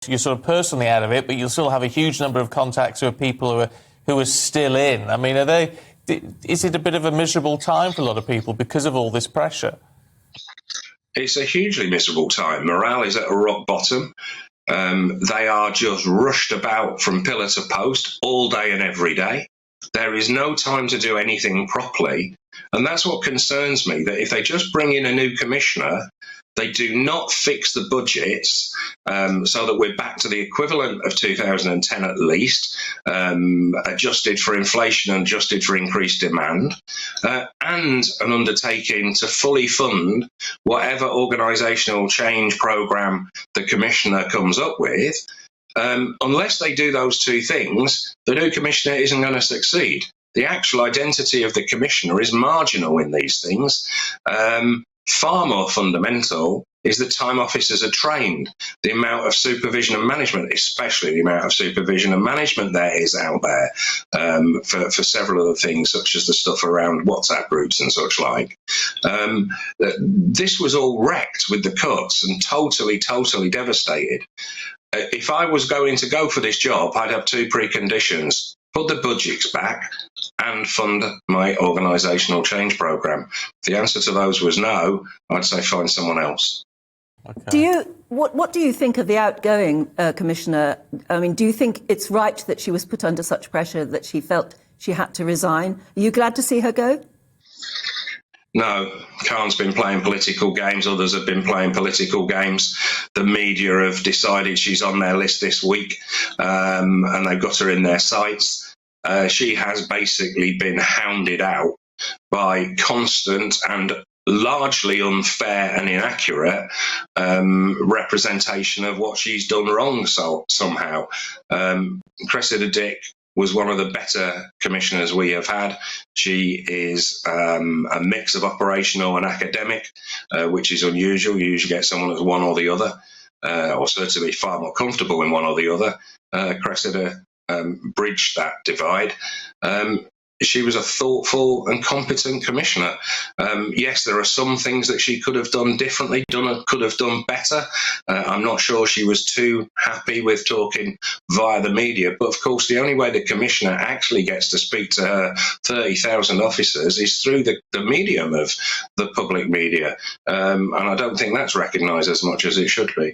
you're sort of personally out of it, but you'll still have a huge number of contacts with people who are still in. I mean, is it a bit of a miserable time for a lot of people because of all this pressure? It's a hugely miserable time. Morale is at a rock bottom. They are just rushed about from pillar to post all day and every day. There is no time to do anything properly. And that's what concerns me, that if they just bring in a new commissioner, they do not fix the budgets so that we're back to the equivalent of 2010 at least, adjusted for inflation and adjusted for increased demand, and an undertaking to fully fund whatever organisational change programme the commissioner comes up with. Unless they do those two things, the new commissioner isn't going to succeed. The actual identity of the commissioner is marginal in these things. Far more fundamental is the time officers are trained, the amount of supervision and management, especially the amount of supervision and management there is out there for several other things, such as the stuff around WhatsApp groups and such like. This was all wrecked with the cuts and totally devastated. If I was going to go for this job, I'd have two preconditions: put the budgets back and fund my organisational change programme. If the answer to those was no, I'd say find someone else. Okay. What do you think of the outgoing commissioner? I mean, do you think it's right that she was put under such pressure that she felt she had to resign? Are you glad to see her go? No, Khan's been playing political games. Others have been playing political games. The media have decided she's on their list this week, and they've got her in their sights. She has basically been hounded out by constant and largely unfair and inaccurate representation of what she's done wrong somehow. Cressida Dick was one of the better commissioners we have had. She is a mix of operational and academic, which is unusual. You usually get someone that's one or the other, or certainly far more comfortable in one or the other. Cressida bridged that divide. She was a thoughtful and competent commissioner. Yes, there are some things that she could have done differently, could have done better. I'm not sure she was too happy with talking via the media. But of course, the only way the commissioner actually gets to speak to her 30,000 officers is through the medium of the public media. And I don't think that's recognised as much as it should be.